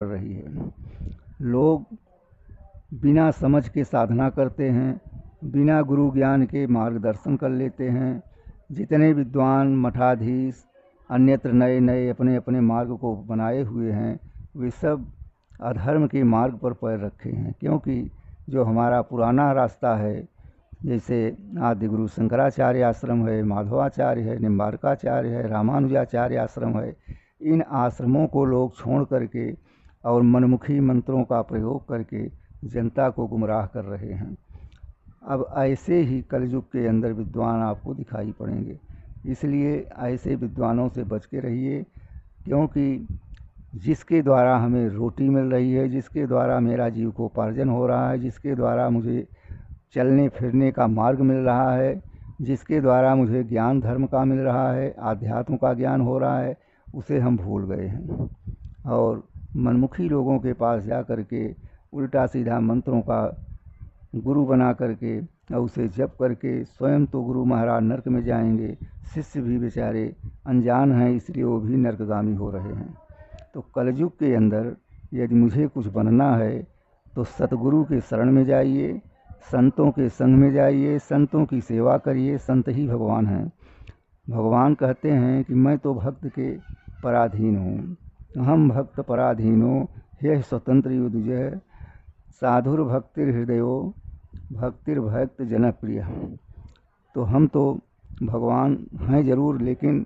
पड़ रही है। लोग बिना समझ के साधना करते हैं, बिना गुरु ज्ञान के मार्गदर्शन कर लेते हैं। जितने विद्वान मठाधीश अन्यत्र नए नए अपने अपने मार्ग को बनाए हुए हैं, वे सब अधर्म के मार्ग पर पैर रखे हैं। क्योंकि जो हमारा पुराना रास्ता है, जैसे आदि गुरु शंकराचार्य आश्रम है, माधवाचार्य है, निम्बारकाचार्य है, रामानुजाचार्य आश्रम है, इन आश्रमों को लोग छोड़ करके और मनमुखी मंत्रों का प्रयोग करके जनता को गुमराह कर रहे हैं। अब ऐसे ही कलयुग के अंदर विद्वान आपको दिखाई पड़ेंगे, इसलिए ऐसे विद्वानों से बच के रहिए। क्योंकि जिसके द्वारा हमें रोटी मिल रही है, जिसके द्वारा मेरा जीविकोपार्जन हो रहा है, जिसके द्वारा मुझे चलने फिरने का मार्ग मिल रहा है, जिसके द्वारा मुझे ज्ञान धर्म का मिल रहा है, आध्यात्म का ज्ञान हो रहा है, उसे हम भूल गए हैं। और मनमुखी लोगों के पास जा कर के उल्टा सीधा मंत्रों का गुरु बना करके और उसे जप करके स्वयं तो गुरु महाराज नरक में जाएंगे, शिष्य भी बेचारे अनजान हैं, इसलिए वो भी नरकगामी हो रहे हैं। तो कलयुग के अंदर यदि मुझे कुछ बनना है तो सतगुरु के शरण में जाइए, संतों के संग में जाइए, संतों की सेवा करिए। संत ही भगवान हैं। भगवान कहते हैं कि मैं तो भक्त के पराधीन हूँ, हम भक्त पराधीनो हे स्वतंत्र युद्धजय, साधुर्भक्तिर हृदयो भक्तिर्भक्त जनप्रिय। तो हम तो भगवान हैं ज़रूर, लेकिन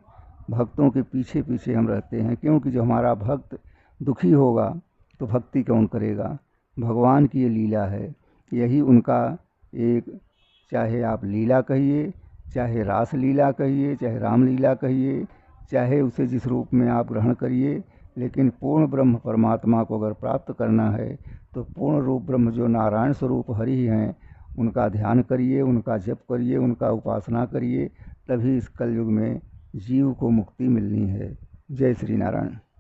भक्तों के पीछे पीछे हम रहते हैं। क्योंकि जो हमारा भक्त दुखी होगा तो भक्ति कौन करेगा। भगवान की ये लीला है, यही उनका एक, चाहे आप लीला कहिए, चाहे रास लीला कहिए, चाहे रामलीला कहिए, चाहे उसे जिस रूप में आप ग्रहण करिए, लेकिन पूर्ण ब्रह्म परमात्मा को अगर प्राप्त करना है तो पूर्ण रूप ब्रह्म जो नारायण स्वरूप हरि हैं, उनका ध्यान करिए, उनका जप करिए, उनका उपासना करिए, तभी इस कलयुग में जीव को मुक्ति मिलनी है। जय श्री नारायण।